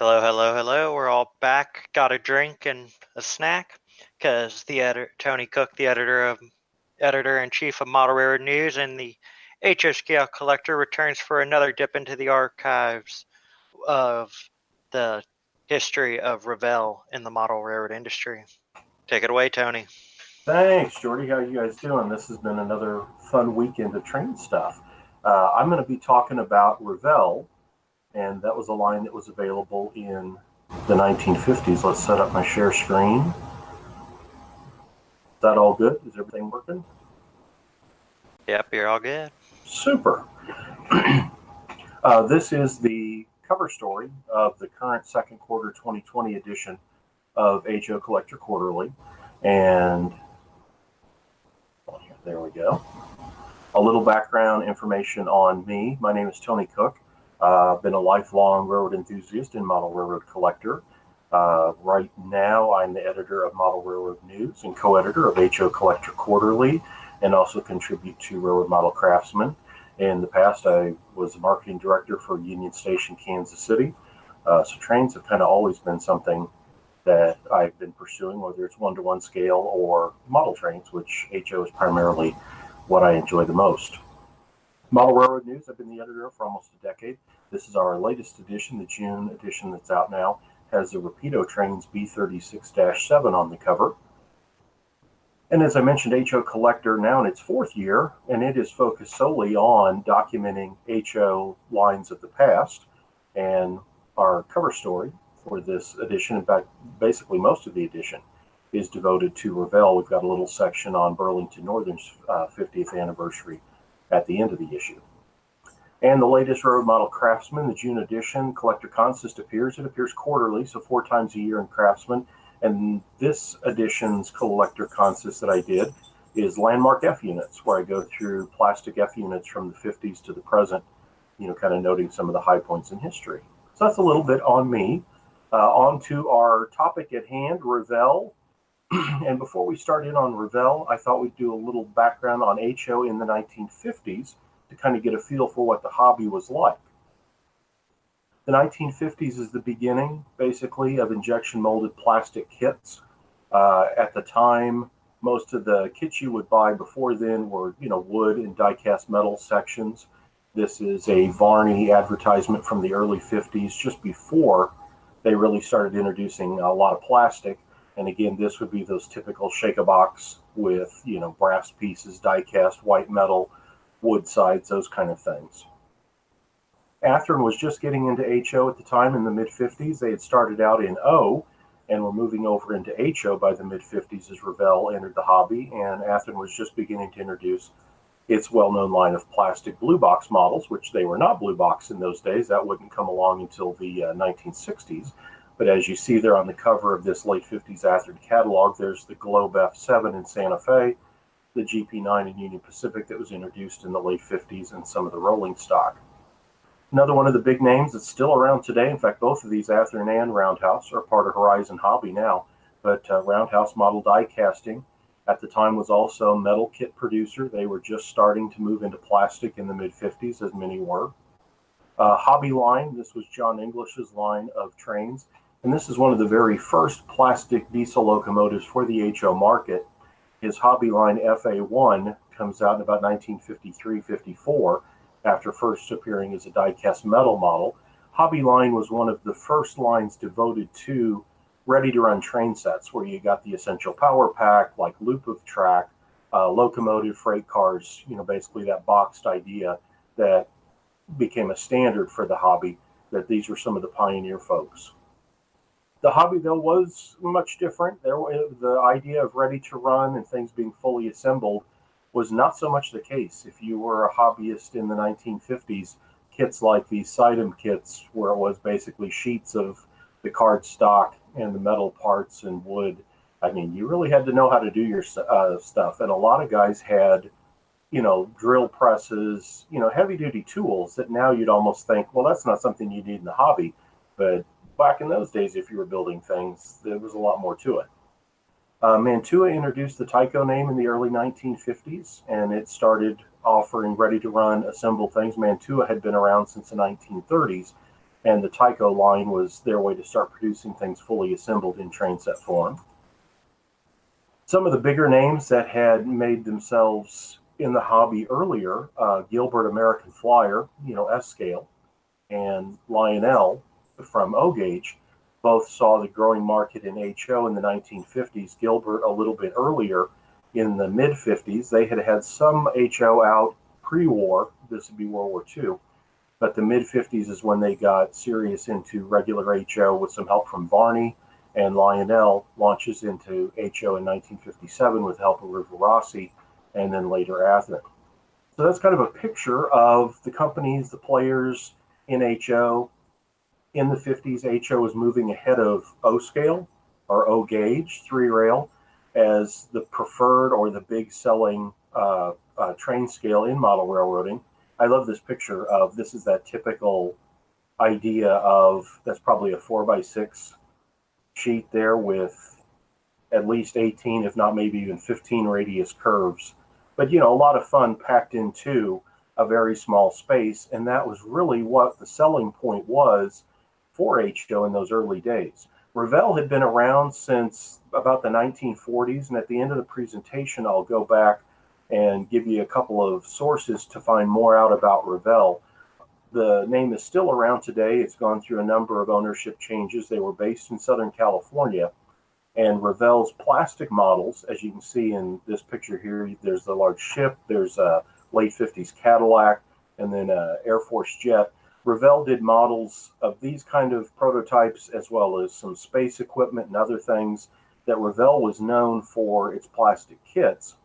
Hello, hello, hello. We're all back. Got a drink and a snack because Tony Cook, the editor-in-chief of Model Railroad News, and the HO Scale Collector returns for another dip into the archives of the history of Revell in the model railroad industry. Take it away, Tony. Thanks, Jordy. How you guys doing? This has been another fun weekend of train stuff. I'm going to be talking about Revell, and that was a line that was available in the 1950s. Let's set up my share screen. Is that all good? Is everything working? Yep, you're all good. Super. This is the cover story of the current second quarter 2020 edition of HO Collector Quarterly. And there we go. A little background information on me. My name is Tony Cook. I've been a lifelong railroad enthusiast and model railroad collector. Right now, I'm the editor of Model Railroad News and co-editor of HO Collector Quarterly, and also contribute to Railroad Model Craftsman. In the past, I was the marketing director for Union Station, Kansas City. So trains have kind of always been something that I've been pursuing, whether it's one-to-one scale or model trains, which HO is primarily what I enjoy the most. Model Railroad News, I've been the editor for almost a decade. This is our latest edition, the June edition that's out now, has the Rapido Trains B36-7 on the cover. And as I mentioned, HO Collector now in its fourth year, and it is focused solely on documenting HO lines of the past. And our cover story for this edition, in fact, basically most of the edition, is devoted to Revell. We've got a little section on Burlington Northern's 50th anniversary at the end of the issue. And the latest Railroad Model Craftsman, the June edition, Collector Consist appears. It appears quarterly, so 4 times a year in Craftsman. And this edition's Collector Consist that I did is Landmark F units, where I go through plastic F units from the 50s to the present, kind of noting some of the high points in history. So that's a little bit on me. On to our topic at hand, Revell. And before we start in on Revell, I thought we'd do a little background on HO in the 1950s to kind of get a feel for what the hobby was like. The 1950s is the beginning, basically, of injection molded plastic kits. At the time, most of the kits you would buy before then were, wood and die-cast metal sections. This is a Varney advertisement from the early 50s, just before they really started introducing a lot of plastic. And again, this would be those typical shake-a-box with, brass pieces, die-cast, white metal, wood sides, those kind of things. Athearn was just getting into HO at the time in the mid-50s. They had started out in O and were moving over into HO by the mid-50s as Revell entered the hobby, and Athearn was just beginning to introduce its well-known line of plastic blue box models, which they were not blue box in those days. That wouldn't come along until the 1960s. But as you see there on the cover of this late 50s Athearn catalog, there's the Globe F7 in Santa Fe, the GP9 in Union Pacific that was introduced in the late 50s, and some of the rolling stock. Another one of the big names that's still around today, in fact, both of these, Athearn and Roundhouse, are part of Horizon Hobby now, but Roundhouse Model Die Casting at the time was also a metal kit producer. They were just starting to move into plastic in the mid-50s, as many were. Hobby Line, this was John English's line of trains, and this is one of the very first plastic diesel locomotives for the HO market. His Hobby Line FA1 comes out in about 1953-54, after first appearing as a die-cast metal model. Hobby Line was one of the first lines devoted to ready-to-run train sets, where you got the essential power pack, like loop of track, locomotive, freight cars, basically that boxed idea that became a standard for the hobby, that these were some of the pioneer folks. The hobby, though, was much different. The idea of ready-to-run and things being fully assembled was not so much the case. If you were a hobbyist in the 1950s, kits like these Sidem kits, where it was basically sheets of the card stock and the metal parts and wood, you really had to know how to do your stuff. And a lot of guys had, drill presses, heavy-duty tools that now you'd almost think, well, that's not something you need in the hobby. But back in those days, if you were building things, there was a lot more to it. Mantua introduced the Tyco name in the early 1950s, and it started offering ready-to-run assembled things. Mantua had been around since the 1930s, and the Tyco line was their way to start producing things fully assembled in train set form. Some of the bigger names that had made themselves in the hobby earlier, Gilbert American Flyer, S scale, and Lionel from O gauge, both saw the growing market in HO in the 1950s. Gilbert a little bit earlier in the mid 50s. They had some HO out pre-war. This would be World War II. But the mid 50s is when they got serious into regular HO with some help from Varney, and Lionel launches into HO in 1957 with help of Revell Rossi, and then later Athearn. So that's kind of a picture of the companies, the players in HO. In the 50s, HO was moving ahead of O scale or O gauge, 3-rail, as the preferred or the big selling train scale in model railroading. I love this picture of, this is that typical idea of, that's probably a 4x6 sheet there with at least 18, if not maybe even 15 radius curves. But, a lot of fun packed into a very small space. And that was really what the selling point was for HO in those early days. Revell had been around since about the 1940s. And at the end of the presentation, I'll go back and give you a couple of sources to find more out about Revell. The name is still around today. It's gone through a number of ownership changes. They were based in Southern California. And Revell's plastic models, as you can see in this picture here, there's the large ship, there's a late 50s Cadillac, and then an Air Force jet. Revell did models of these kind of prototypes, as well as some space equipment and other things. That Revell was known for its plastic kits.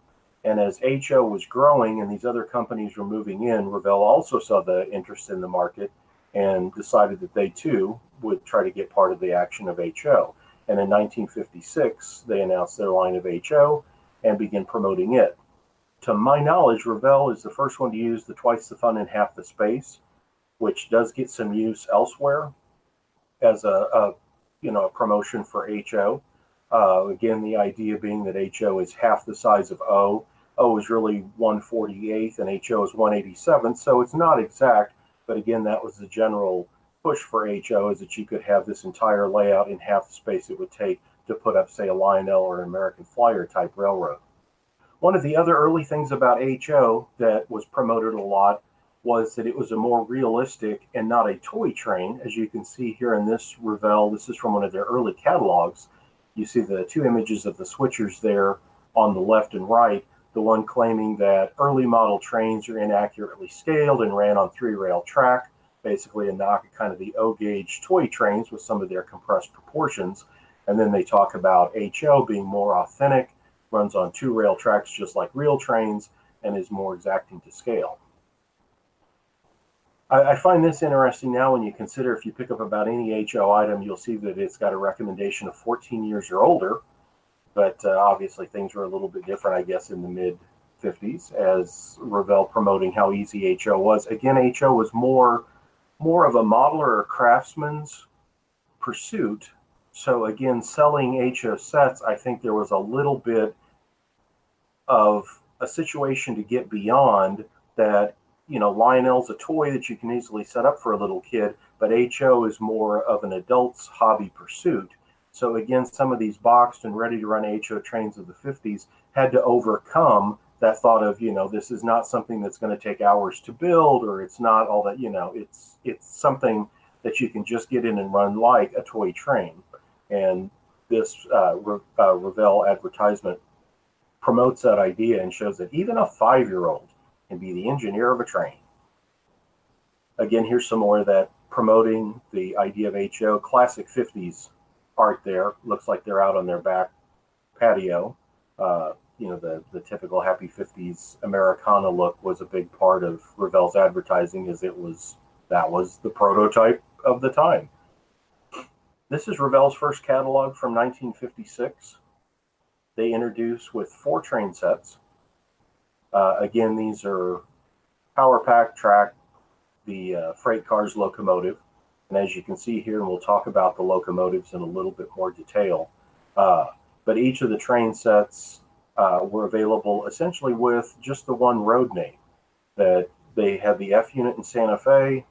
And as HO was growing and these other companies were moving in, Revell also saw the interest in the market and decided that they too would try to get part of the action of HO. And in 1956, they announced their line of HO and began promoting it. To my knowledge, Revell is the first one to use the twice the fun and half the space, which does get some use elsewhere as a promotion for HO. Again, the idea being that HO is half the size of O. O is really 1/48th and HO is 1/87th, so it's not exact, but again, that was the general push for HO, is that you could have this entire layout in half the space it would take to put up, say, a Lionel or an American Flyer type railroad. One of the other early things about HO that was promoted a lot was that it was a more realistic and not a toy train. As you can see here in this Revell, this is from one of their early catalogs. You see the two images of the switchers there on the left and right, the one claiming that early model trains are inaccurately scaled and ran on 3-rail track, basically a knock at kind of the O-gauge toy trains with some of their compressed proportions. And then they talk about HO being more authentic, runs on 2-rail tracks just like real trains, and is more exacting to scale. I find this interesting now when you consider, if you pick up about any HO item, you'll see that it's got a recommendation of 14 years or older. But obviously things were a little bit different, I guess, in the mid-50s as Revell promoting how easy HO was. Again, HO was more of a modeler or craftsman's pursuit. So again, selling HO sets, I think there was a little bit of a situation to get beyond that. Lionel's a toy that you can easily set up for a little kid, but HO is more of an adult's hobby pursuit. So again, some of these boxed and ready to run HO trains of the 50s had to overcome that thought of, this is not something that's going to take hours to build, or it's not all that, it's something that you can just get in and run like a toy train. And this Revell advertisement promotes that idea and shows that even a 5-year-old can be the engineer of a train. Again, here's some more of that promoting the idea of HO. Classic 50s art there. Looks like they're out on their back patio. The typical happy 50s Americana look was a big part of Revell's advertising, as that was the prototype of the time. This is Revell's first catalog from 1956. They introduce with 4 train sets. Again, these are power pack, track, the freight car's locomotive. And as you can see here, and we'll talk about the locomotives in a little bit more detail, but each of the train sets were available essentially with just the one road name. That they had the F unit in Santa Fe,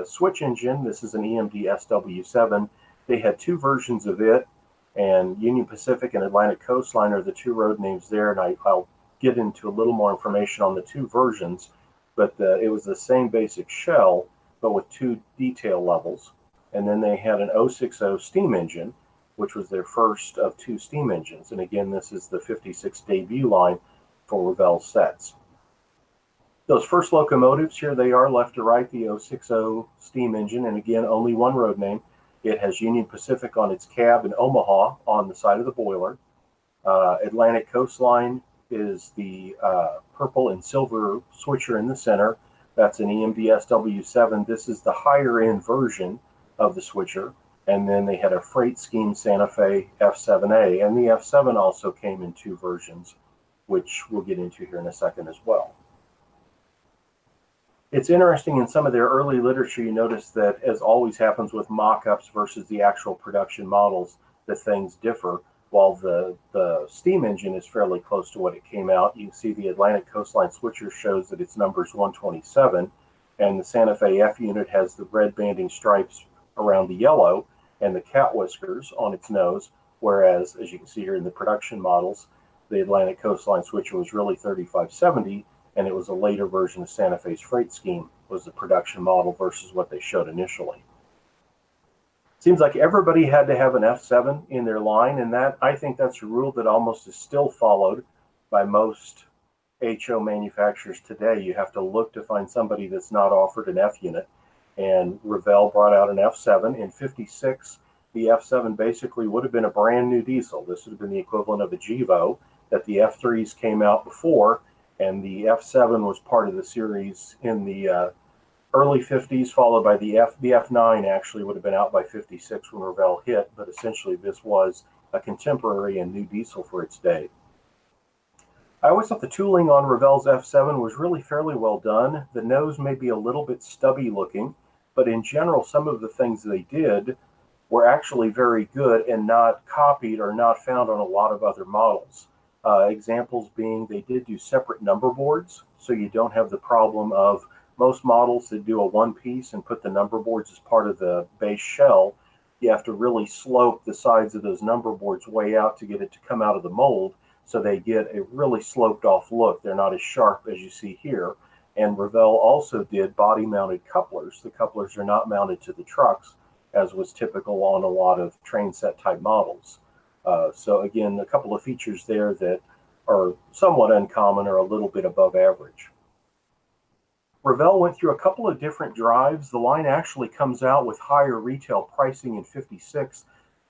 switch engine, this is an EMD SW7. They had two versions of it, and Union Pacific and Atlantic Coastline are the two road names there, and I'll get into a little more information on the two versions, but it was the same basic shell, but with two detail levels. And then they had an 060 steam engine, which was their first of two steam engines. And again, this is the 56 debut line for Revell sets. Those first locomotives, here they are left to right, the 060 steam engine, and again, only one road name. It has Union Pacific on its cab and Omaha on the side of the boiler. Atlantic Coastline is the purple and silver switcher in the center. That's an EMD SW7. This is the higher end version of the switcher. And then they had a freight scheme Santa Fe F7A, and the F7 also came in two versions, which we'll get into here in a second as well. It's interesting, in some of their early literature, you notice that, as always happens with mock-ups versus the actual production models, that things differ. While the steam engine is fairly close to what it came out, you can see the Atlantic Coastline switcher shows that its number is 127, and the Santa Fe F unit has the red banding stripes around the yellow and the cat whiskers on its nose, whereas, as you can see here in the production models, the Atlantic Coastline switcher was really 3570, and it was a later version of Santa Fe's freight scheme was the production model versus what they showed initially. Seems like everybody had to have an F7 in their line, and that, I think that's a rule that almost is still followed by most HO manufacturers today. You have to look to find somebody that's not offered an F unit, and Revell brought out an F7. In 56, the F7 basically would have been a brand new diesel. This would have been the equivalent of a Gevo that the F3s came out before, and the F7 was part of the series in the early 50s, followed by the F9 actually would have been out by 56 when Revell hit, but essentially this was a contemporary and new diesel for its day. I always thought the tooling on Revell's F7 was really fairly well done. The nose may be a little bit stubby looking, but in general, some of the things they did were actually very good and not copied or not found on a lot of other models. Examples being they did do separate number boards, so you don't have the problem of most models that do a one piece and put the number boards as part of the base shell. You have to really slope the sides of those number boards way out to get it to come out of the mold, so they get a really sloped off look. They're not as sharp as you see here. And Revell also did body mounted couplers. The couplers are not mounted to the trucks, as was typical on a lot of train set type models. So again, a couple of features there that are somewhat uncommon or a little bit above average. Revell went through a couple of different drives. The line actually comes out with higher retail pricing in 56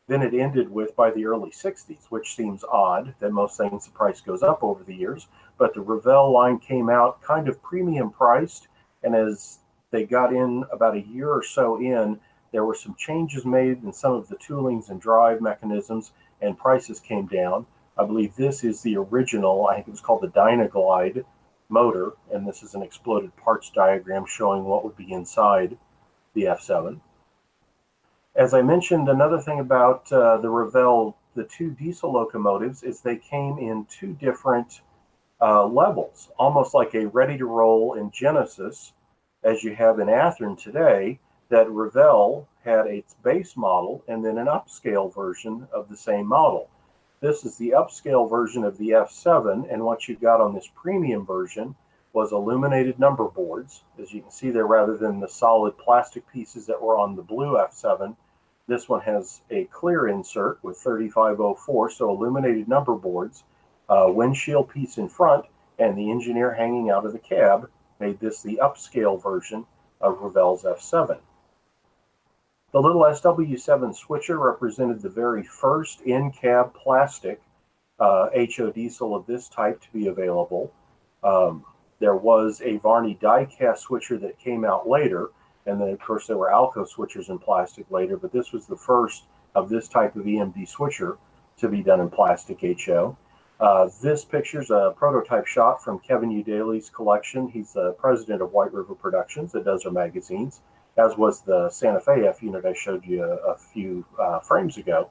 than it ended with by the early 60s, which seems odd that most things the price goes up over the years. But the Revell line came out kind of premium priced, and as they got in about a year or so in, there were some changes made in some of the toolings and drive mechanisms, and prices came down. I believe this is the original, I think it was called the Dynaglide motor, and this is an exploded parts diagram showing what would be inside the F7. As I mentioned, another thing about the Revell, the two diesel locomotives, is they came in two different levels, almost like a ready-to-roll in Genesis, as you have in Athearn today, that Revell had its base model and then an upscale version of the same model. This is the upscale version of the F7, and what you got on this premium version was illuminated number boards. As you can see there, rather than the solid plastic pieces that were on the blue F7, this one has a clear insert with 3504, so illuminated number boards, windshield piece in front, and the engineer hanging out of the cab made this the upscale version of Revell's F7. The little SW7 switcher represented the very first in-cab plastic HO diesel of this type to be available. There was a Varney die-cast switcher that came out later, and then of course there were Alco switchers in plastic later, but this was the first of this type of EMD switcher to be done in plastic HO. This picture is a prototype shot from Kevin U. Daly's collection. He's the president of White River Productions that does our magazines, as was the Santa Fe F unit I showed you a few frames ago.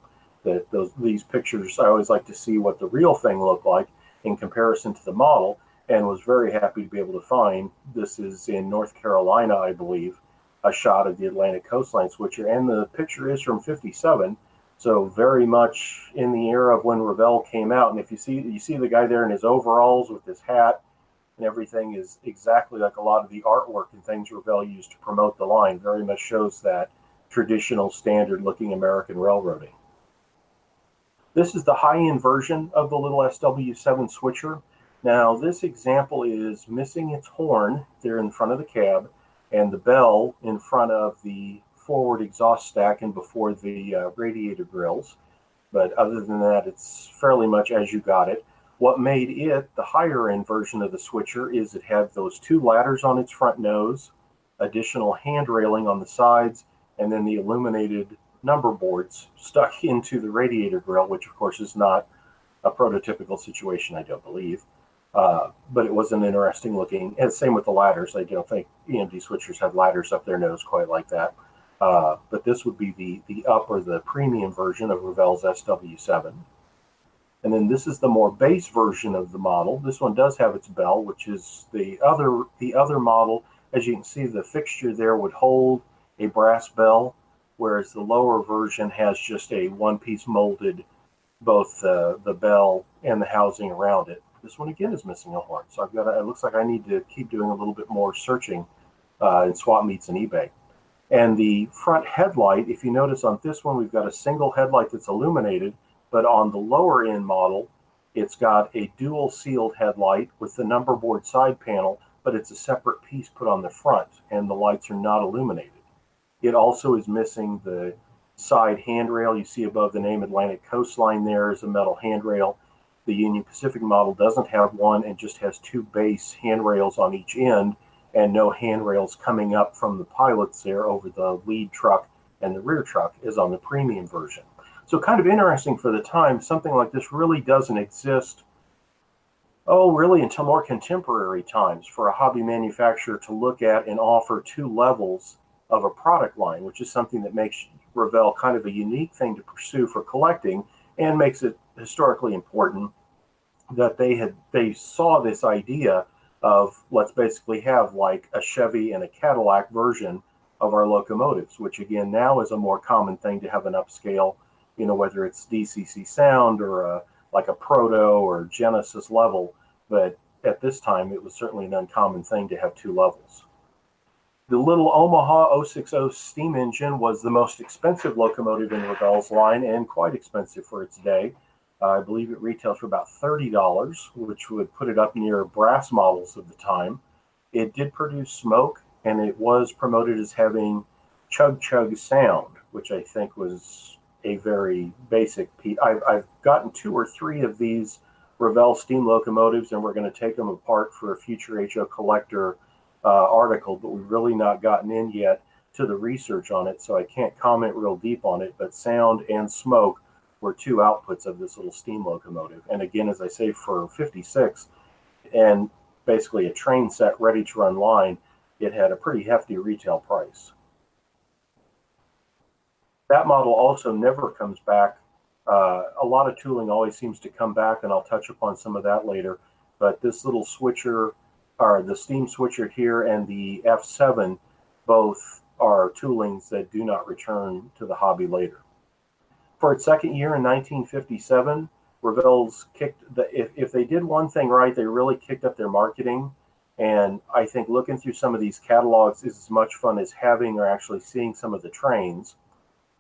These pictures, I always like to see what the real thing looked like in comparison to the model, and was very happy to be able to find, this is in North Carolina, I believe, a shot of the Atlantic coastline switcher, and the picture is from '57, so very much in the era of when Revell came out. And if you see the guy there in his overalls with his hat, and everything is exactly like a lot of the artwork and things Revell used to promote the line. Very much shows that traditional, standard-looking American railroading. This is the high-end version of the little SW7 switcher. Now, this example is missing its horn there in front of the cab, and the bell in front of the forward exhaust stack and before the radiator grills. But other than that, it's fairly much as you got it. What made it the higher end version of the switcher is it had those two ladders on its front nose, additional hand railing on the sides, and then the illuminated number boards stuck into the radiator grill, which of course is not a prototypical situation, I don't believe. But it was an interesting looking, and same with the ladders. I don't think EMD switchers have ladders up their nose quite like that. But this would be the up or the premium version of Revell's SW7. And then this is the more base version of the model. This one does have its bell, which is the other model. As you can see, the fixture there would hold a brass bell, whereas the lower version has just a one-piece molded, both the bell and the housing around it. This one again is missing a horn, so it looks like I need to keep doing a little bit more searching in swap meets and eBay. And the front headlight, if you notice on this one, we've got a single headlight that's illuminated, but on the lower end model, it's got a dual sealed headlight with the number board side panel, but it's a separate piece put on the front, and the lights are not illuminated. It also is missing the side handrail. You see above the name Atlantic Coastline there is a metal handrail. The Union Pacific model doesn't have one and just has two base handrails on each end, and no handrails coming up from the pilots there over the lead truck and the rear truck is on the premium version. So kind of interesting for the time. Something like this really doesn't exist, really until more contemporary times, for a hobby manufacturer to look at and offer two levels of a product line, which is something that makes Revell kind of a unique thing to pursue for collecting and makes it historically important that they saw this idea of, let's basically have like a Chevy and a Cadillac version of our locomotives, which again now is a more common thing to have an upscale, whether it's DCC Sound or like a Proto or Genesis level. But at this time, it was certainly an uncommon thing to have two levels. The little Omaha 060 steam engine was the most expensive locomotive in Revell's line, and quite expensive for its day. I believe it retails for about $30, which would put it up near brass models of the time. It did produce smoke, and it was promoted as having chug-chug sound, which I think was a very basic piece. I've gotten 2 or 3 of these Revell steam locomotives, and we're going to take them apart for a future HO collector article, but we've really not gotten in yet to the research on it, so I can't comment real deep on it. But sound and smoke were 2 outputs of this little steam locomotive. And again, as I say, for 56 and basically a train set ready to run line, it had a pretty hefty retail price. That model also never comes back. A lot of tooling always seems to come back, and I'll touch upon some of that later. But this little switcher, or the steam switcher here, and the F7, both are toolings that do not return to the hobby later. For its second year in 1957, Revell's if they did one thing right, they really kicked up their marketing. And I think looking through some of these catalogs is as much fun as having or actually seeing some of the trains.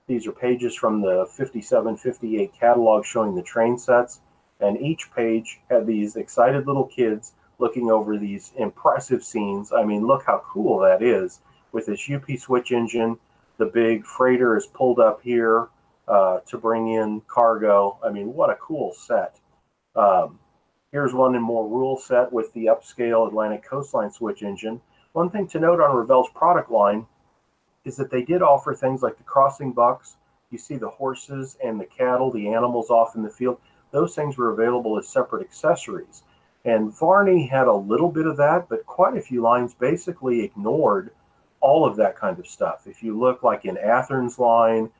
These are pages from the 57, 58 catalog showing the train sets, and each page had these excited little kids looking over these impressive scenes. I mean, look how cool that is with this UP switch engine. The big freighter is pulled up here to bring in cargo. I mean, what a cool set. Here's one in more rural set with the upscale Atlantic Coastline switch engine. One thing to note on Revell's product line is that they did offer things like the crossing bucks. You see the horses and the cattle, the animals off in the field. Those things were available as separate accessories. And Varney had a little bit of that, but quite a few lines basically ignored all of that kind of stuff. If you look like in Athern's line,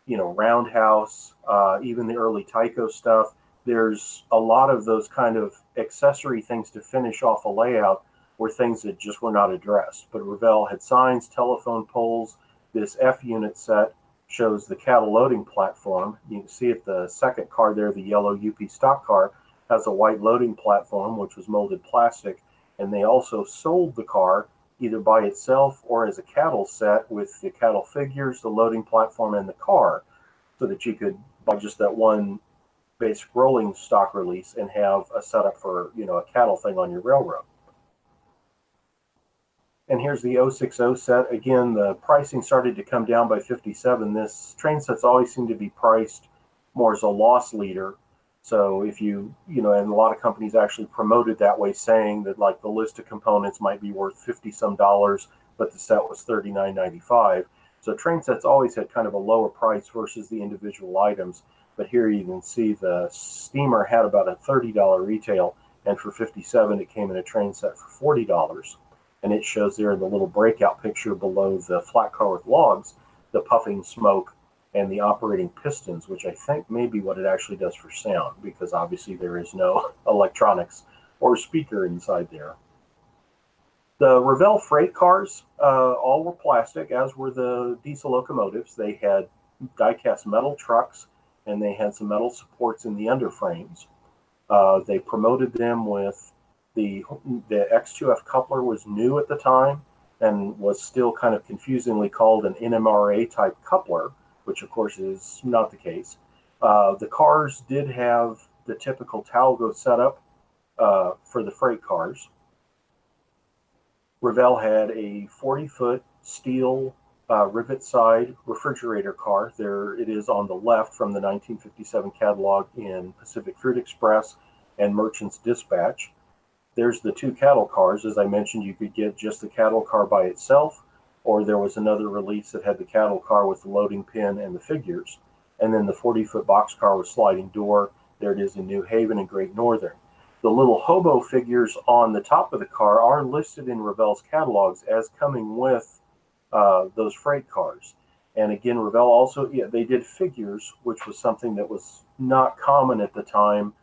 Roundhouse, even the early Tyco stuff, there's a lot of those kind of accessory things to finish off a layout were things that just were not addressed. But Revell had signs, telephone poles. This F unit set shows the cattle loading platform. You can see at the second car there, the yellow UP stock car has a white loading platform, which was molded plastic. And they also sold the car either by itself or as a cattle set with the cattle figures, the loading platform, and the car, so that you could buy just that one basic rolling stock release and have a setup for, a cattle thing on your railroad. And here's the 060 set. Again, the pricing started to come down by 57. This train set's always seemed to be priced more as a loss leader. So if and a lot of companies actually promoted that way, saying that like the list of components might be worth 50 some dollars, but the set was $39.95. So train sets always had kind of a lower price versus the individual items. But here you can see the steamer had about a $30 retail, and for 57 it came in a train set for $40. And it shows there in the little breakout picture below the flat car with logs, the puffing smoke and the operating pistons, which I think may be what it actually does for sound, because obviously there is no electronics or speaker inside there. The Revell freight cars all were plastic, as were the diesel locomotives. They had die-cast metal trucks, and they had some metal supports in the underframes. They promoted them with the X2F coupler was new at the time and was still kind of confusingly called an NMRA type coupler, which of course is not the case. The cars did have the typical Talgo setup for the freight cars. Revell had a 40-foot steel rivet side refrigerator car. There it is on the left from the 1957 catalog in Pacific Fruit Express and Merchant's Dispatch. There's the two cattle cars. As I mentioned, you could get just the cattle car by itself, or there was another release that had the cattle car with the loading pin and the figures. And then the 40-foot boxcar with sliding door. There it is in New Haven and Great Northern. The little hobo figures on the top of the car are listed in Revell's catalogs as coming with those freight cars. And again, Revell also, they did figures, which was something that was not common at the time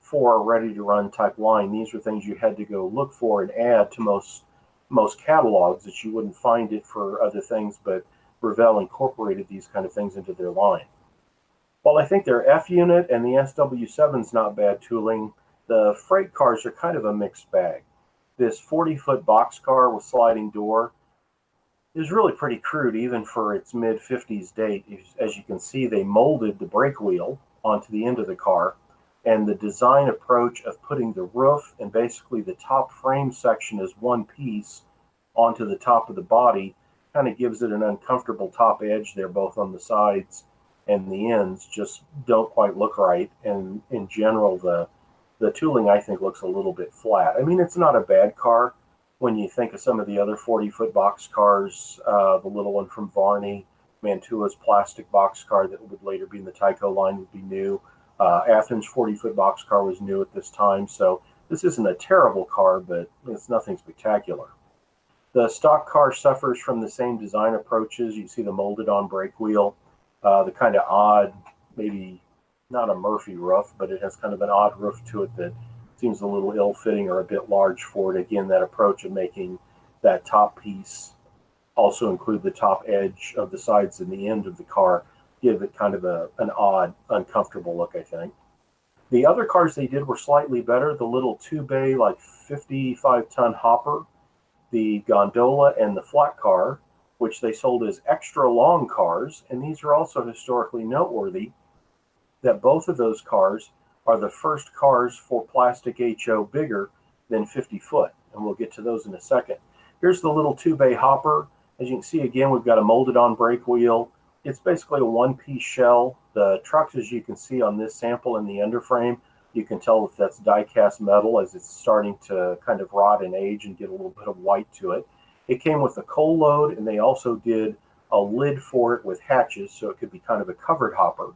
for a ready-to-run type line. These were things you had to go look for and add to most catalogs, that you wouldn't find it for other things, but Revell incorporated these kind of things into their line. While I think their F unit and the SW7's not bad tooling, the freight cars are kind of a mixed bag. This 40-foot boxcar with sliding door is really pretty crude, even for its mid-50s date. As you can see, they molded the brake wheel onto the end of the car, and the design approach of putting the roof and basically the top frame section as one piece onto the top of the body kind of gives it an uncomfortable top edge there, both on the sides and the ends just don't quite look right. And in general, the tooling, I think, looks a little bit flat. I mean, it's not a bad car when you think of some of the other 40-foot box cars, the little one from Varney, Mantua's plastic box car that would later be in the Tyco line would be new. Athens' 40-foot box car was new at this time, so this isn't a terrible car, but it's nothing spectacular. The stock car suffers from the same design approaches. You see the molded-on brake wheel, the kind of odd, maybe not a Murphy roof, but it has kind of an odd roof to it that seems a little ill-fitting or a bit large for it. Again, that approach of making that top piece also include the top edge of the sides and the end of the car give it kind of an odd, uncomfortable look, I think. The other cars they did were slightly better. The little two-bay, like 55-ton hopper, the gondola, and the flat car, which they sold as extra long cars. And these are also historically noteworthy that both of those cars are the first cars for plastic HO bigger than 50 foot. And we'll get to those in a second. Here's the little two-bay hopper. As you can see, again, we've got a molded-on brake wheel. It's basically a one-piece shell. The trucks, as you can see on this sample in the underframe, you can tell if that's die-cast metal as it's starting to kind of rot and age and get a little bit of white to it. It came with a coal load, and they also did a lid for it with hatches, so it could be kind of a covered hopper.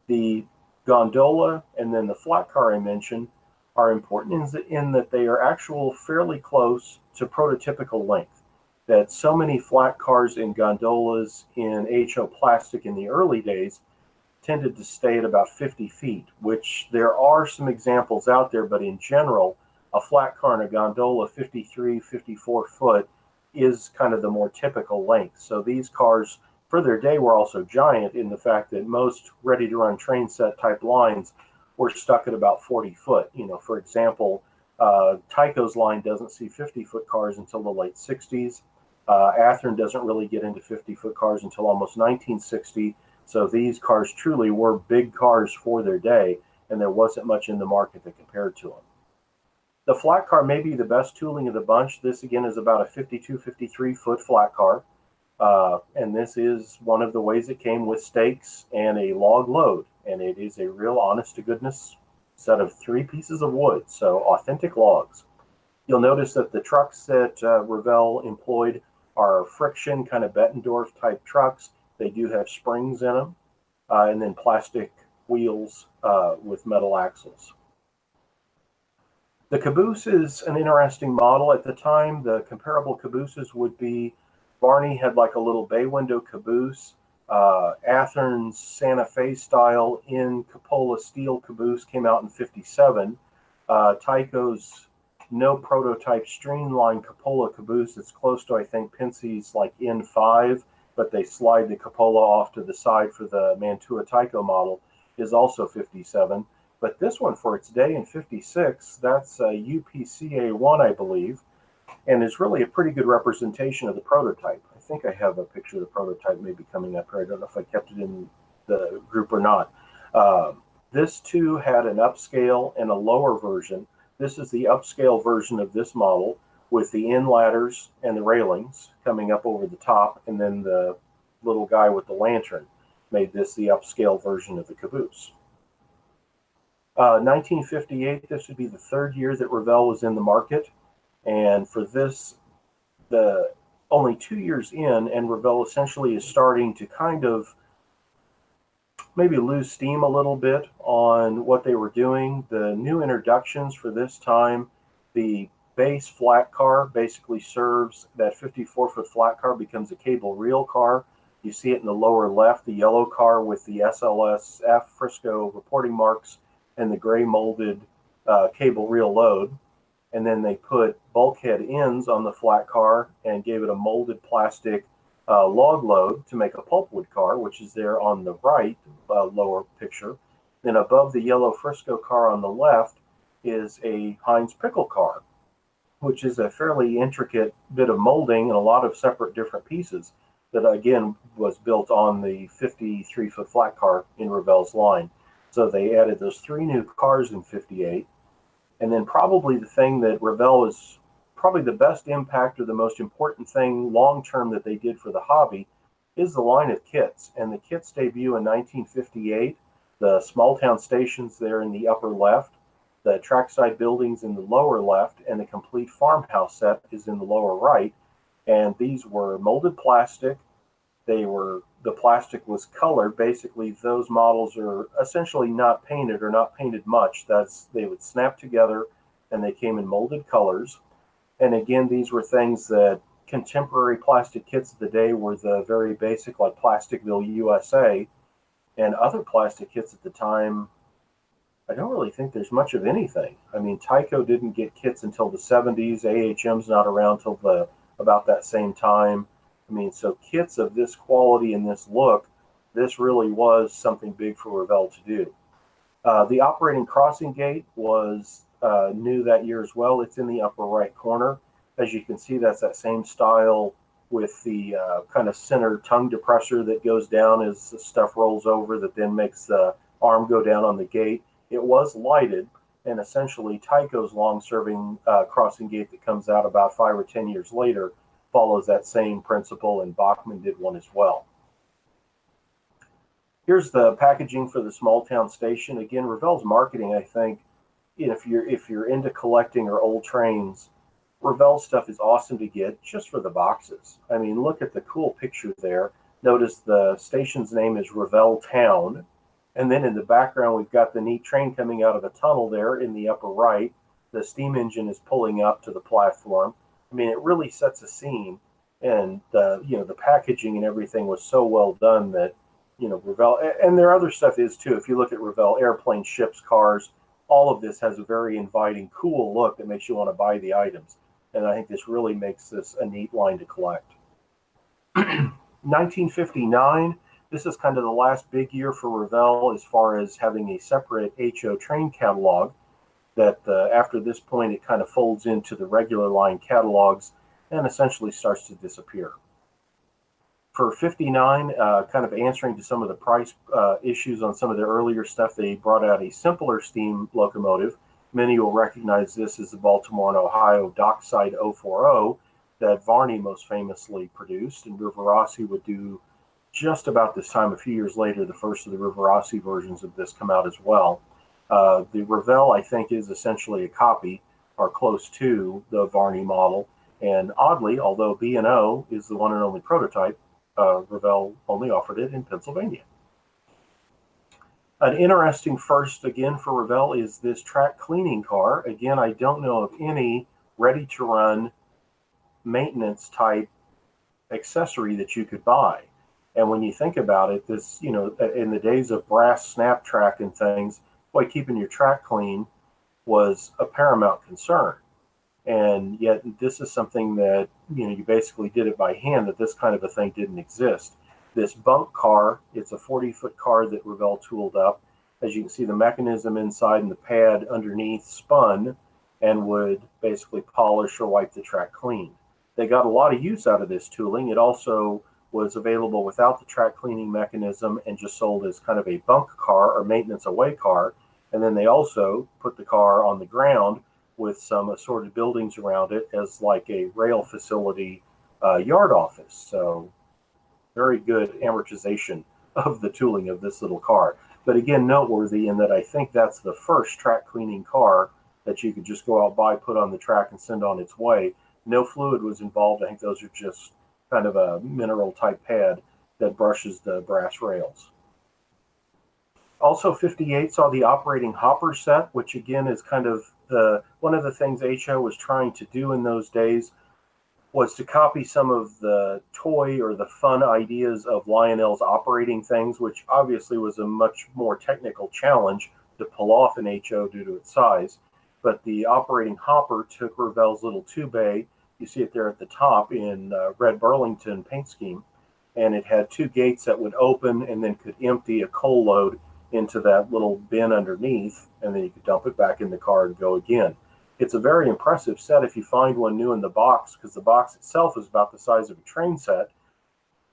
The gondola and then the flat car I mentioned are important in that they are actual fairly close to prototypical length. That so many flat cars and gondolas in HO plastic in the early days tended to stay at about 50 feet, which there are some examples out there, but in general, a flat car and a gondola 53, 54 foot is kind of the more typical length. So these cars for their day were also giant in the fact that most ready to run train set type lines were stuck at about 40 foot. For example, Tyco's line doesn't see 50-foot cars until the late 60s. Athearn doesn't really get into 50-foot cars until almost 1960. So these cars truly were big cars for their day, and there wasn't much in the market that compared to them. The flat car may be the best tooling of the bunch. This again is about a 52, 53-foot flat car. And this is one of the ways it came with stakes and a log load. And it is a real honest to goodness set of 3 pieces of wood, so authentic logs. You'll notice that the trucks that Revell employed are friction kind of Bettendorf type trucks. They do have springs in them, and then plastic wheels with metal axles. The caboose is an interesting model. At the time, the comparable cabooses would be Barney had like a little bay window caboose. Athearn's Santa Fe style in cupola steel caboose came out in 57. Tyco's no prototype streamline cupola caboose that's close to, I think, Penske's like N5, but they slide the cupola off to the side for the Mantua Tyco model, is also 57. But this one for its day in 56, that's a UPCA1, I believe, and is really a pretty good representation of the prototype. I think I have a picture of the prototype maybe coming up here. I don't know if I kept it in the group or not. This too had an upscale and a lower version. This is the upscale version of this model with the end ladders and the railings coming up over the top, and then the little guy with the lantern made this the upscale version of the caboose. 1958, this would be the 3rd year that Revell was in the market. And for this, the only 2 years in, and Revell essentially is starting to kind of maybe lose steam a little bit on what they were doing. The new introductions for this time, the base flat car basically serves that 54-foot flat car becomes a cable reel car. You see it in the lower left, the yellow car with the SLSF Frisco reporting marks and the gray molded cable reel load. And then they put bulkhead ends on the flat car and gave it a molded plastic log load to make a pulpwood car, which is there on the right lower picture. Then above the yellow Frisco car on the left is a Heinz pickle car, which is a fairly intricate bit of molding and a lot of separate different pieces that again was built on the 53-foot flat car in Revell's line. So they added those 3 new cars in 58. And then probably the thing that Revell is probably the best impact or the most important thing long-term that they did for the hobby is the line of kits. And the kits debut in 1958, the small town stations there in the upper left, the trackside buildings in the lower left, and the complete farmhouse set is in the lower right. And these were molded plastic. The plastic was colored. Basically, those models are essentially not painted or not painted much. They would snap together and they came in molded colors. And again, these were things that contemporary plastic kits of the day were the very basic, like Plasticville USA, and other plastic kits at the time. I don't really think there's much of anything. I mean, Tyco didn't get kits until the 70s. AHM's not around till about that same time. I mean, so kits of this quality and this look, this really was something big for Revell to do. The operating crossing gate was new that year as well. It's in the upper right corner. As you can see, that's that same style with the kind of center tongue depressor that goes down as the stuff rolls over that then makes the arm go down on the gate. It was lighted, and essentially Tyco's long-serving crossing gate that comes out about 5 or 10 years later follows that same principle, and Bachmann did one as well. Here's the packaging for the small town station. Again, Revell's marketing, I think, if you're into collecting or old trains, Revell stuff is awesome to get just for the boxes. I mean, look at the cool picture there. Notice the station's name is Revell Town. And then in the background, we've got the neat train coming out of a tunnel there in the upper right. The steam engine is pulling up to the platform. I mean, it really sets a scene, and the packaging and everything was so well done that, Revell, and their other stuff is too. If you look at Revell airplane, ships, cars, all of this has a very inviting, cool look that makes you want to buy the items. And I think this really makes this a neat line to collect. 1959, this is kind of the last big year for Revell as far as having a separate HO train catalog that after this point it kind of folds into the regular line catalogs and essentially starts to disappear. For 59, kind of answering to some of the price issues on some of the earlier stuff, they brought out a simpler steam locomotive. Many will recognize this as the Baltimore and Ohio Dockside 040 that Varney most famously produced, and Rivarossi would do just about this time. A few years later, the first of the Rivarossi versions of this come out as well. The Revell, I think, is essentially a copy or close to the Varney model, and oddly, although B&O is the one and only prototype, Revell only offered it in Pennsylvania. An interesting first, again, for Revell is this track cleaning car. Again, I don't know of any ready-to-run maintenance type accessory that you could buy. And when you think about it, this, you know, in the days of brass snap track and things, boy, keeping your track clean was a paramount concern. And yet this is something that, you know, you basically did it by hand, that this kind of a thing didn't exist. This bunk car, it's a 40-foot car that Revell tooled up. As you can see, the mechanism inside and the pad underneath spun and would basically polish or wipe the track clean. They got a lot of use out of this tooling. It also was available without the track cleaning mechanism and just sold as kind of a bunk car or maintenance away car. And then they also put the car on the ground with some assorted buildings around it as like a rail facility yard office. So very good amortization of the tooling of this little car. But again, noteworthy in that I think that's the first track cleaning car that you could just go out, buy, put on the track, and send on its way. No fluid was involved. I think those are just kind of a mineral type pad that brushes the brass rails. Also, 58 saw the operating hopper set, which again is kind of one of the things HO was trying to do in those days was to copy some of the toy or the fun ideas of Lionel's operating things, which obviously was a much more technical challenge to pull off in HO due to its size. But the operating hopper took Revell's little two bay. You see it there at the top in red Burlington paint scheme. And it had two gates that would open and then could empty a coal load into that little bin underneath. And then you could dump it back in the car and go again. It's a very impressive set if you find one new in the box, because the box itself is about the size of a train set.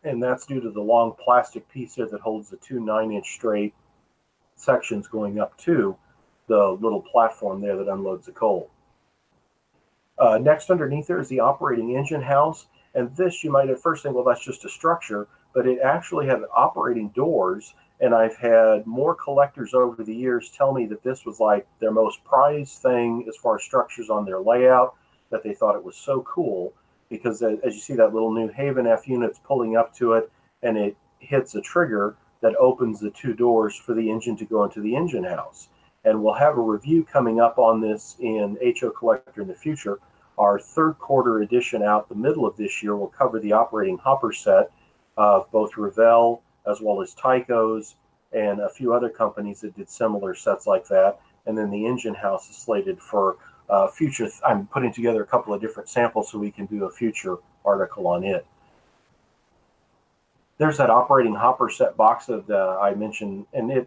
And that's due to the long plastic piece there that holds the two 9-inch straight sections going up to the little platform there that unloads the coal. Next underneath there is the operating engine house. And this, you might at first think, well, that's just a structure, but it actually had operating doors. And I've had more collectors over the years tell me that this was like their most prized thing as far as structures on their layout, that they thought it was so cool because as you see that little New Haven F unit's pulling up to it and it hits a trigger that opens the two doors for the engine to go into the engine house. And we'll have a review coming up on this in HO Collector in the future. Our third quarter edition out the middle of this year will cover the operating hopper set of both Revell as well as Tyco's and a few other companies that did similar sets like that. And then the engine house is slated for future. I'm putting together a couple of different samples so we can do a future article on it. There's that operating hopper set box that I mentioned, and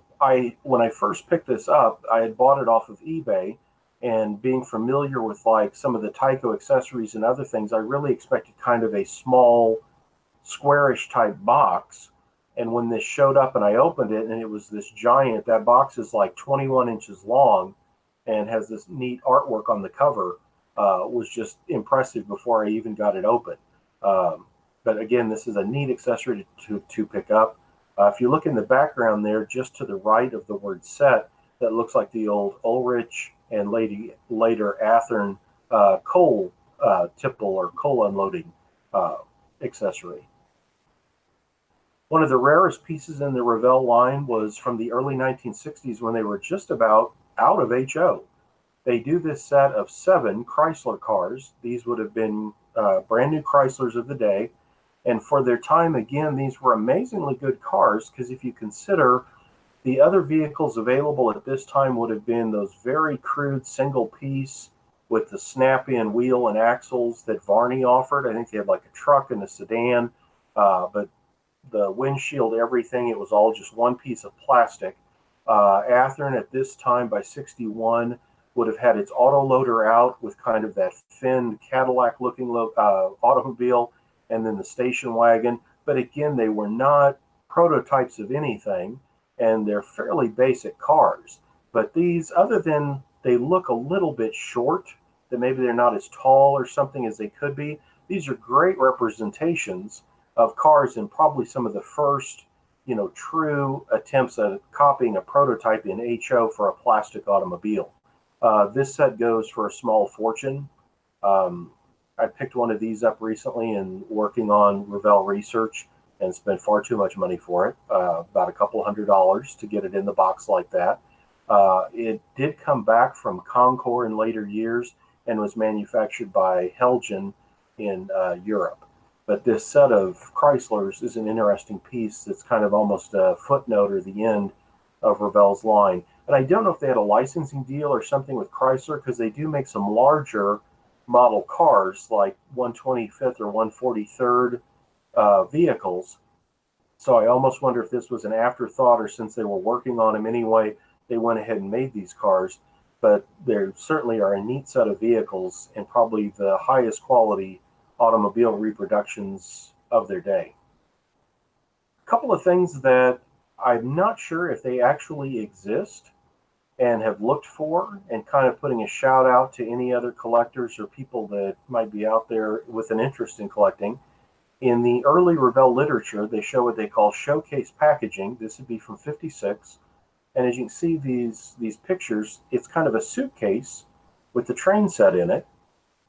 when I first picked this up, I had bought it off of eBay, and being familiar with like some of the Tyco accessories and other things, I really expected kind of a small, squarish type box. And when this showed up and I opened it and it was this giant, that box is like 21 inches long and has this neat artwork on the cover, was just impressive before I even got it open. But again, this is a neat accessory to pick up. If you look in the background there, just to the right of the word set, that looks like the old Ulrich and later Athern coal tipple or coal unloading accessory. One of the rarest pieces in the Revell line was from the early 1960s when they were just about out of HO. They do this set of 7 Chrysler cars. These would have been brand new Chryslers of the day. And for their time, again, these were amazingly good cars because if you consider The other vehicles available at this time would have been those very crude single piece with the snap-in wheel and axles that Varney offered. I think they had like a truck and a sedan, but the windshield, everything, it was all just one piece of plastic. Athearn at this time, by 61, would have had its autoloader out with kind of that thin Cadillac-looking automobile, and then the station wagon. But again, they were not prototypes of anything, and they're fairly basic cars. But these, other than they look a little bit short, that maybe they're not as tall or something as they could be, these are great representations of cars and probably some of the first, true attempts at copying a prototype in HO for a plastic automobile. This set goes for a small fortune. I picked one of these up recently and working on Revell research and spent far too much money for it, about a couple $100 to get it in the box like that. It did come back from Concor in later years and was manufactured by Helgen in Europe. But this set of Chryslers is an interesting piece that's kind of almost a footnote or the end of Revell's line. And I don't know if they had a licensing deal or something with Chrysler, because they do make some larger model cars like 125th or 143rd vehicles. So I almost wonder if this was an afterthought, or since they were working on them anyway, they went ahead and made these cars. But they certainly are a neat set of vehicles and probably the highest quality automobile reproductions of their day. A couple of things that I'm not sure if they actually exist and have looked for, and kind of putting a shout out to any other collectors or people that might be out there with an interest in collecting. In the early Revell literature, they show what they call showcase packaging. This would be from 56. And as you can see these pictures, it's kind of a suitcase with the train set in it.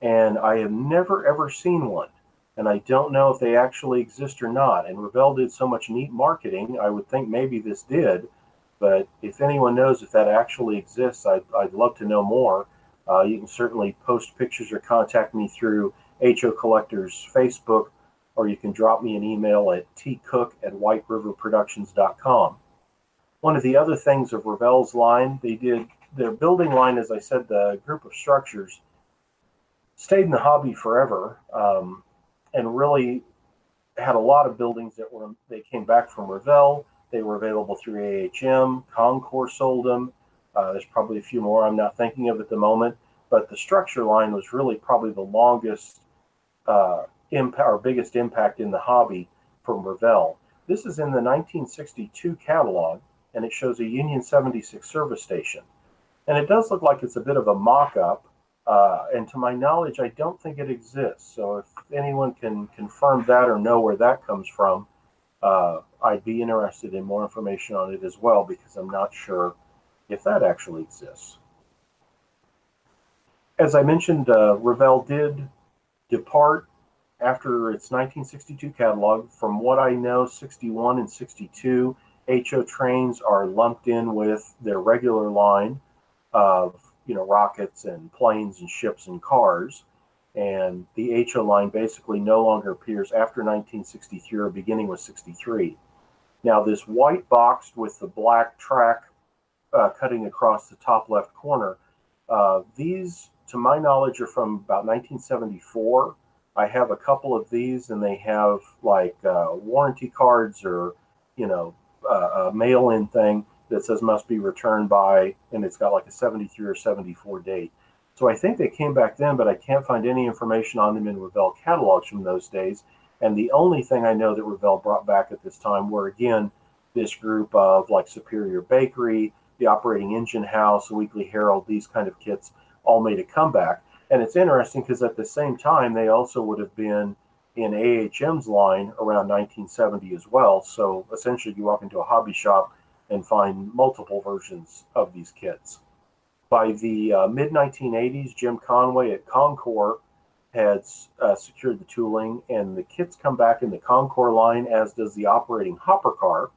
And I have never ever seen one. And I don't know if they actually exist or not. And Revell did so much neat marketing, I would think maybe this did. But if anyone knows if that actually exists, I'd love to know more. You can certainly post pictures or contact me through HO Collectors Facebook, or you can drop me an email at tcook@whiteriverproductions.com. One of the other things of Revell's line, they did their building line, as I said, the group of structures, stayed in the hobby forever, and really had a lot of buildings they came back from Revell. They were available through AHM. Concor sold them. There's probably a few more I'm not thinking of at the moment, but the structure line was really probably the longest biggest impact in the hobby from Revell. This is in the 1962 catalog, and it shows a Union 76 service station. And it does look like it's a bit of a mock-up, and to my knowledge, I don't think it exists. So if anyone can confirm that or know where that comes from, I'd be interested in more information on it as well, because I'm not sure if that actually exists. As I mentioned, Revell did depart after its 1962 catalog. From what I know, 61 and 62 HO trains are lumped in with their regular line of rockets and planes and ships and cars. And the HO line basically no longer appears after 1963 or beginning with 63. Now, this white box with the black track cutting across the top left corner, these, to my knowledge, are from about 1974. I have a couple of these, and they have like warranty cards or, a mail-in thing that says must be returned by, and it's got like a 73 or 74 date. So I think they came back then, but I can't find any information on them in Revell catalogs from those days. And the only thing I know that Revell brought back at this time were, again, this group of like Superior Bakery, the Operating Engine House, the Weekly Herald, these kind of kits all made a comeback. And it's interesting because at the same time, they also would have been in AHM's line around 1970 as well. So essentially, you walk into a hobby shop and find multiple versions of these kits. By the mid-1980s, Jim Conway at Concor had secured the tooling, and the kits come back in the Concor line, as does the operating hopper car.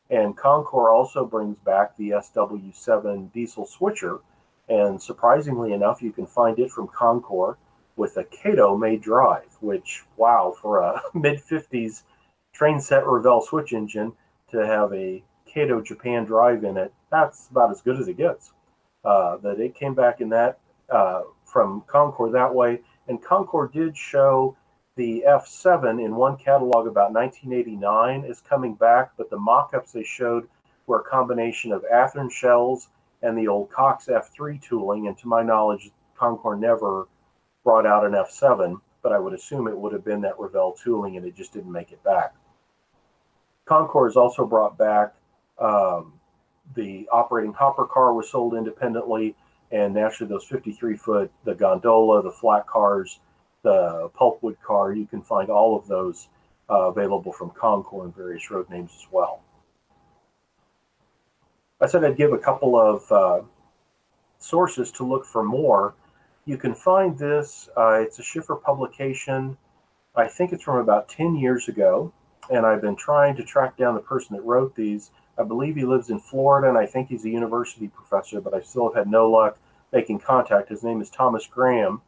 And Concor also brings back the SW7 diesel switcher, and surprisingly enough, you can find it from Concor with a Cato-made drive, which, wow, for a mid-50s train set Revell switch engine, to have a Kato Japan drive in it, that's about as good as it gets. That it came back in that from Concord that way, and Concord did show the F7 in one catalog about 1989 is coming back, but the mock-ups they showed were a combination of Athearn shells and the old Cox F3 tooling, and to my knowledge, Concord never brought out an F7, but I would assume it would have been that Revell tooling, and it just didn't make it back. Concord has also brought back the operating hopper car was sold independently, and naturally those 53-foot, the gondola, the flat cars, the pulpwood car, you can find all of those available from Concord and various road names as well. I said I'd give a couple of sources to look for more. You can find this, it's a Schiffer publication. I think it's from about 10 years ago, and I've been trying to track down the person that wrote these. I believe he lives in Florida, and I think he's a university professor, but I still have had no luck making contact. His name is Thomas Graham.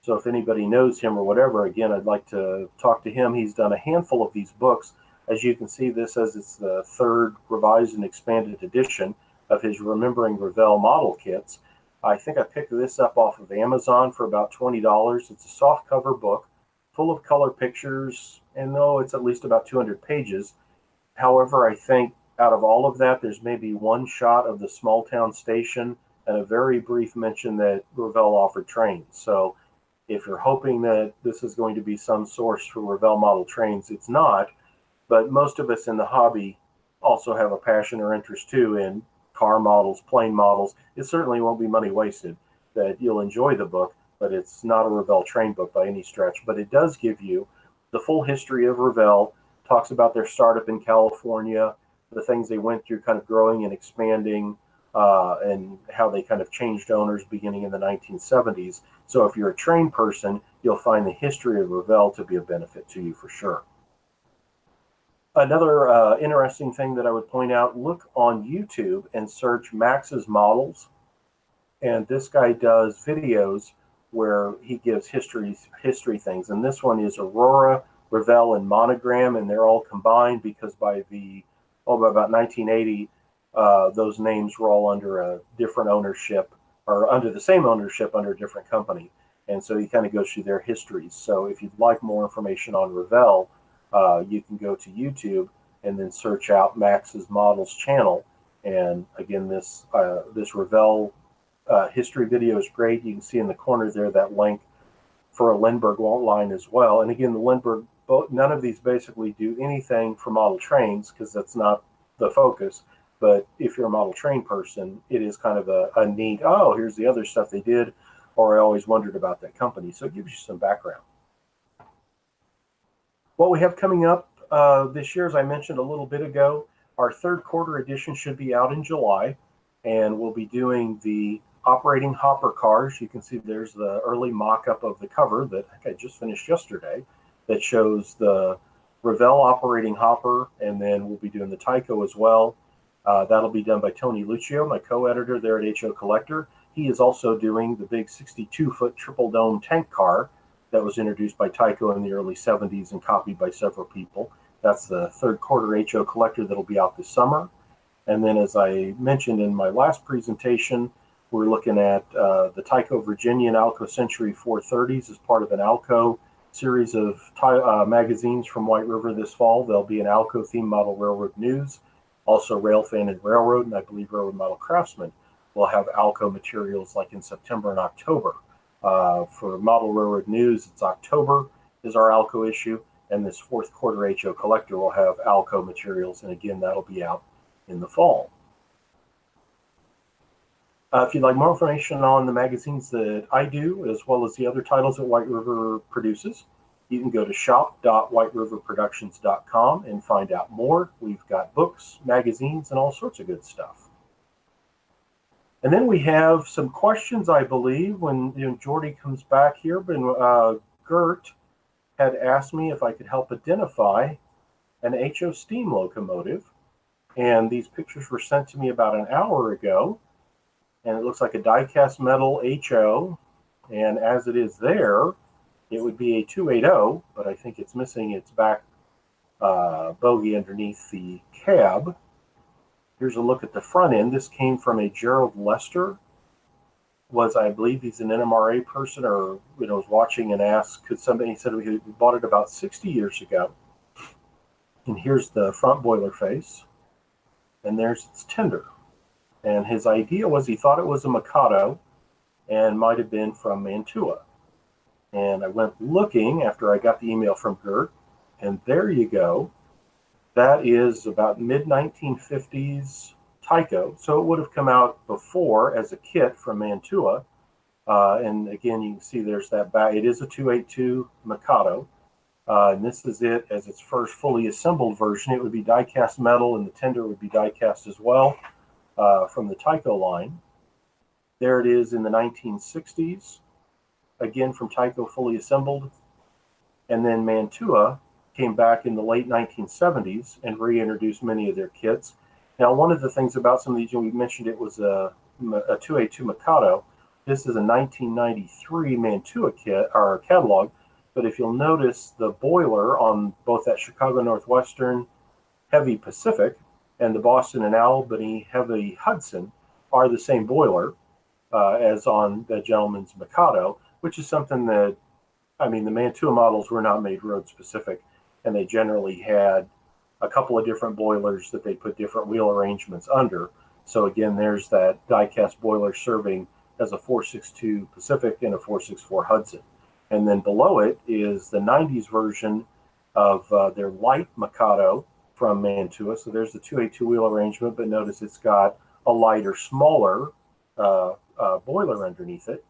So if anybody knows him or whatever, again, I'd like to talk to him. He's done a handful of these books. As you can see, this says it's the third revised and expanded edition of his Remembering Revell model kits. I think I picked this up off of Amazon for about $20. It's a soft cover book full of color pictures, and though it's at least about 200 pages. However, I think out of all of that, there's maybe one shot of the small town station and a very brief mention that Revell offered trains. So if you're hoping that this is going to be some source for Revell model trains, it's not. But most of us in the hobby also have a passion or interest too in car models, plane models. It certainly won't be money wasted, that you'll enjoy the book, but it's not a Revell train book by any stretch. But it does give you the full history of Revell, talks about their startup in California, the things they went through kind of growing and expanding, and how they kind of changed owners beginning in the 1970s. So if you're a train person, you'll find the history of Revell to be a benefit to you for sure. Another interesting thing that I would point out, look on YouTube and search Max's models. And this guy does videos where he gives history things. And this one is Aurora, Revell, and Monogram, and they're all combined because by about 1980, those names were all under a different ownership, or under the same ownership under a different company. And so he kind of goes through their histories. So if you'd like more information on Revell, you can go to YouTube and then search out Max's Models channel. And again, this Revell history video is great. You can see in the corner there that link for a Lindbergh line as well. And again, the Lindbergh, none of these basically do anything for model trains because that's not the focus. But if you're a model train person, it is kind of a neat, oh, here's the other stuff they did, or I always wondered about that company. So it gives you some background. What we have coming up this year, as I mentioned a little bit ago, our third quarter edition should be out in July, and we'll be doing the operating hopper cars. You can see there's the early mock-up of the cover that I think I just finished yesterday that shows the Revell operating hopper, and then we'll be doing the Tyco as well. That'll be done by Tony Lucio, my co-editor there at HO Collector. He is also doing the big 62-foot triple dome tank car that was introduced by Tyco in the early 70s and copied by several people. That's the third quarter HO Collector that'll be out this summer. And then, as I mentioned in my last presentation, we're looking at the Tyco Virginia and Alco Century 430s as part of an Alco series of magazines from White River this fall. There'll be an Alco theme model Railroad News, also Railfan and Railroad, and I believe Railroad Model Craftsman will have Alco materials like in September and October. For Model Railroad News, it's October is our Alco issue, and this fourth quarter HO Collector will have Alco materials, and again, that'll be out in the fall. If you'd like more information on the magazines that I do, as well as the other titles that White River produces, you can go to shop.whiteriverproductions.com and find out more. We've got books, magazines, and all sorts of good stuff. And then we have some questions, I believe, when Jordy comes back here. But Gert had asked me if I could help identify an HO steam locomotive. And these pictures were sent to me about an hour ago. And it looks like a die-cast metal HO. And as it is there, it would be a 280, but I think it's missing its back bogie underneath the cab. Here's a look at the front end. This came from a Gerald Lester. I believe he's an NMRA person, or was watching and asked, could somebody, he said we bought it about 60 years ago. And here's the front boiler face, and there's its tender. And his idea was he thought it was a Mikado and might have been from Mantua. And I went looking after I got the email from Gert, and there you go. That is about mid-1950s Tyco. So it would have come out before as a kit from Mantua. And again, you can see there's that back. It is a 282 Mikado. And this is it as its first fully assembled version. It would be die-cast metal, and the tender would be die-cast as well from the Tyco line. There it is in the 1960s, again from Tyco, fully assembled. And then Mantua came back in the late 1970s and reintroduced many of their kits. Now, one of the things about some of these, we mentioned it was a 282 Mikado. This is a 1993 Mantua kit or catalog. But if you'll notice, the boiler on both that Chicago Northwestern Heavy Pacific and the Boston and Albany Heavy Hudson are the same boiler as on the gentleman's Mikado, which is something that, the Mantua models were not made road specific, and they generally had a couple of different boilers that they put different wheel arrangements under. So again, there's that die-cast boiler serving as a 462 Pacific and a 464 Hudson. And then below it is the 90s version of their light Mikado from Mantua. So there's the 282 wheel arrangement, but notice it's got a lighter, smaller boiler underneath it.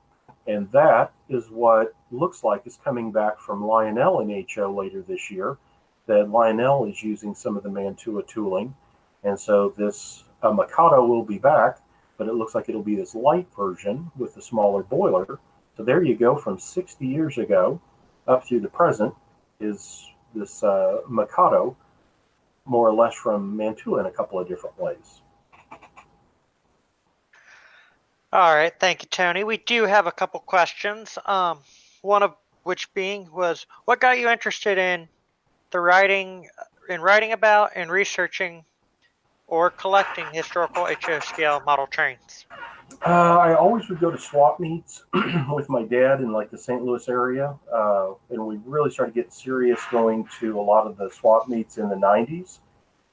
And that is what looks like is coming back from Lionel in HO later this year, that Lionel is using some of the Mantua tooling. And so this Mikado will be back, but it looks like it'll be this light version with the smaller boiler. So there you go, from 60 years ago up through the present is this Mikado, more or less from Mantua in a couple of different ways. All right, thank you, Tony. We do have a couple questions. One of which being was, what got you interested in writing about and researching or collecting historical HO scale model trains? I always would go to swap meets with my dad in like the St. Louis area, and we really started getting serious going to a lot of the swap meets in the 90s.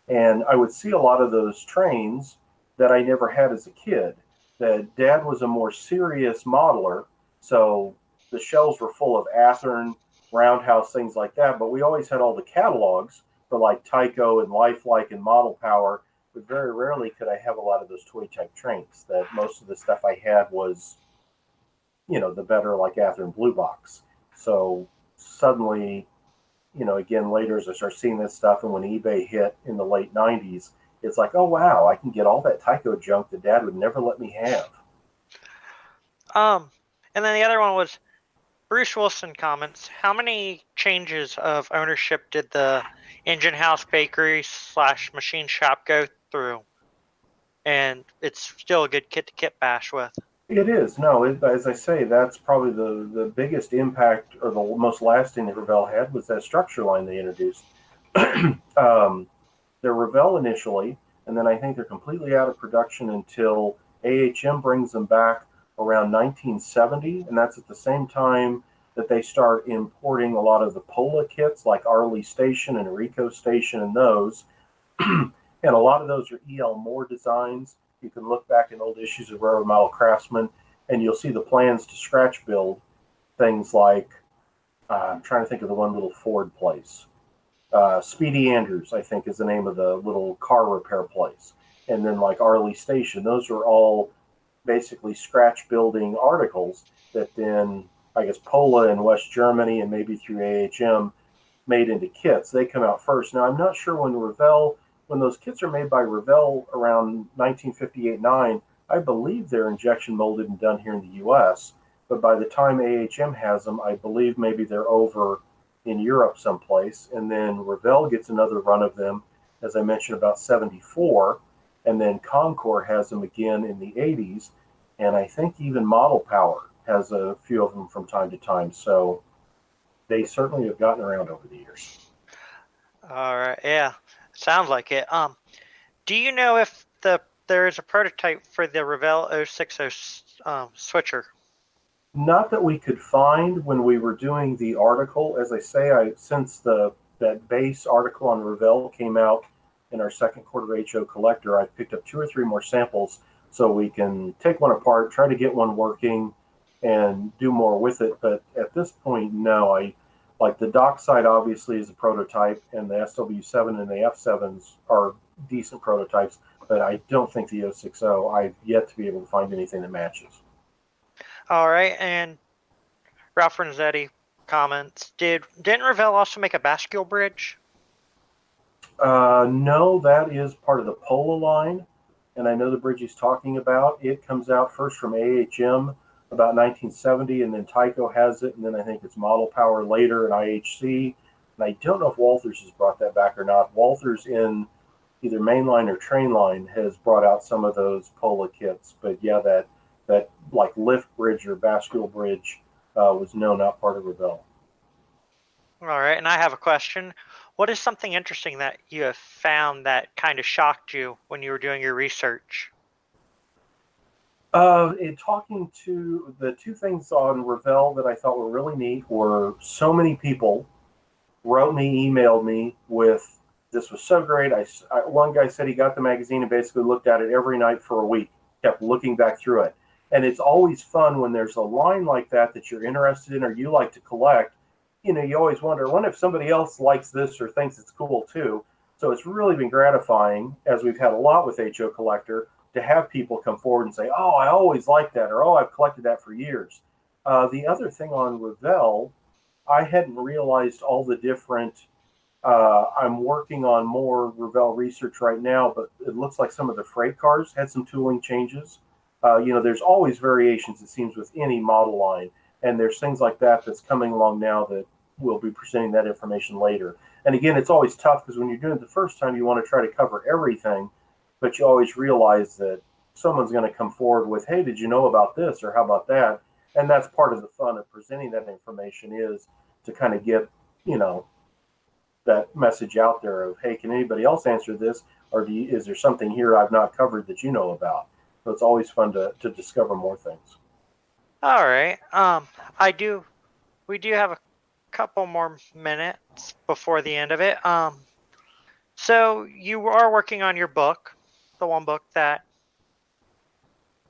And I would see a lot of those trains that I never had as a kid. That Dad was a more serious modeler, so the shelves were full of Athearn, Roundhouse, things like that. But we always had all the catalogs for like Tyco and Lifelike and Model Power. But very rarely could I have a lot of those toy type trains. That most of the stuff I had was, the better like Athearn Blue Box. So suddenly, again, later as I start seeing this stuff, and when eBay hit in the late 90s, it's like, oh, wow, I can get all that Tyco junk that Dad would never let me have. And then the other one was Bruce Wilson comments, how many changes of ownership did the engine house bakery / machine shop go through? And it's still a good kit to kit bash with. It is. No, as I say, that's probably the biggest impact or the most lasting that Revell had was that structure line they introduced. They're Revell initially, and then I think they're completely out of production until AHM brings them back around 1970, and that's at the same time that they start importing a lot of the Pola kits like Arley Station and Rico Station and those. And a lot of those are E.L. Moore designs. You can look back in old issues of Railroad Model Craftsman, and you'll see the plans to scratch build things like, I'm trying to think of the one little Ford place. Speedy Andrews, I think, is the name of the little car repair place. And then like Arley Station, those are all basically scratch building articles that then, I guess, Pola in West Germany and maybe through AHM made into kits. They come out first. Now, I'm not sure when those kits are made by Revell around 1958-9, I believe they're injection molded and done here in the U.S. But by the time AHM has them, I believe maybe they're over in Europe someplace. And then Revell gets another run of them, as I mentioned, about 74. And then Concor has them again in the 80s. And I think even Model Power has a few of them from time to time. So they certainly have gotten around over the years. All right. Yeah. Sounds like it. Do you know if there is a prototype for the Revell 060 switcher. Not that we could find when we were doing the article. As I say, since that base article on Revell came out in our second quarter HO collector, I picked up 2 or 3 more samples so we can take one apart, try to get one working, and do more with it. But at this point, no. I like the dock side obviously is a prototype, and the SW7 and the F7s are decent prototypes. But I don't think the 060. I've yet to be able to find anything that matches. All right, and Ralph Renzetti comments: didn't Revell also make a bascule bridge? No, that is part of the Pola line, and I know the bridge he's talking about. It comes out first from AHM about 1970, and then Tyco has it, and then I think it's Model Power later in IHC. And I don't know if Walthers has brought that back or not. Walthers in either mainline or train line has brought out some of those Pola kits, but yeah, that like lift bridge or bascule bridge was not part of Revell. All right, and I have a question. What is something interesting that you have found that kind of shocked you when you were doing your research? In talking to the 2 things on Revell that I thought were really neat were so many people wrote me, emailed me with, this was so great. One guy said he got the magazine and basically looked at it every night for a week, kept looking back through it. And it's always fun when there's a line like that you're interested in or you like to collect. You always wonder, what if somebody else likes this or thinks it's cool too? So it's really been gratifying, as we've had a lot with HO Collector, to have people come forward and say, oh, I always liked that, or oh, I've collected that for years. The other thing on Revell, I hadn't realized all the different, I'm working on more Revell research right now, but it looks like some of the freight cars had some tooling changes. There's always variations, it seems, with any model line. And there's things like that that's coming along now that we'll be presenting that information later. And again, it's always tough because when you're doing it the first time, you want to try to cover everything, but you always realize that someone's going to come forward with, hey, did you know about this? Or how about that? And that's part of the fun of presenting that information, is to kind of get, that message out there of, hey, can anybody else answer this? Or is there something here I've not covered that you know about? So it's always fun to discover more things. All right. We do have a couple more minutes before the end of it. So you are working on your book, the one book that,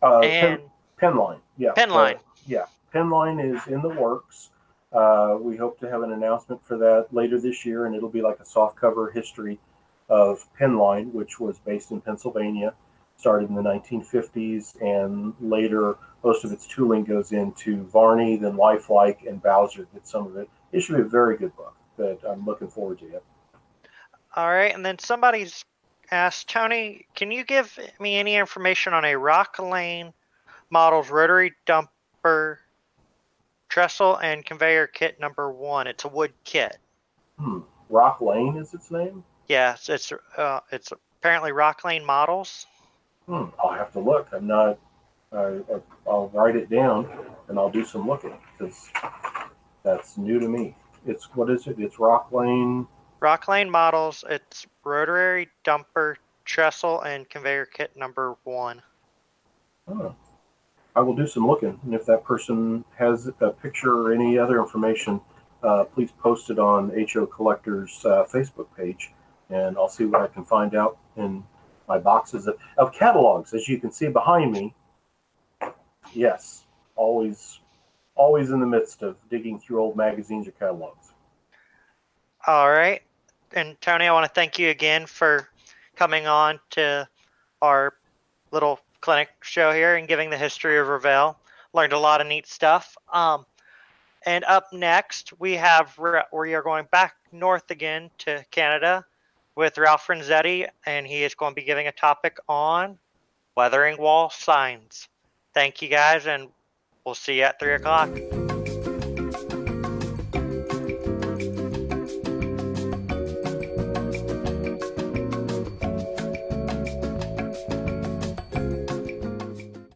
and Penline, yeah. Penline. Penline is in the works. We hope to have an announcement for that later this year, and it'll be like a softcover history of Penline, which was based in Pennsylvania, started in the 1950s, and later most of its tooling goes into Varney, then Lifelike, and Bowser did some of it. It should be a very good book that I'm looking forward to it. All right, and then somebody's asked, Tony, can you give me any information on a Rock Lane model's rotary dumper trestle and conveyor kit number 1? It's a wood kit. Rock Lane is its name? Yes, it's apparently Rock Lane Models. I'll have to look. I'll write it down and I'll do some looking, because that's new to me. What is it? It's Rock Lane. Rock Lane Models. It's rotary dumper trestle and conveyor kit number 1. I will do some looking, and if that person has a picture or any other information, please post it on HO Collector's Facebook page, and I'll see what I can find out in my boxes of catalogs. As you can see behind me, yes, always in the midst of digging through old magazines or catalogs. All right. And Tony, I want to thank you again for coming on to our little clinic show here and giving the history of Revell. Learned a lot of neat stuff. And up next, we are going back north again to Canada with Ralph Renzetti, and he is going to be giving a topic on weathering wall signs. Thank you guys, and we'll see you at 3 o'clock.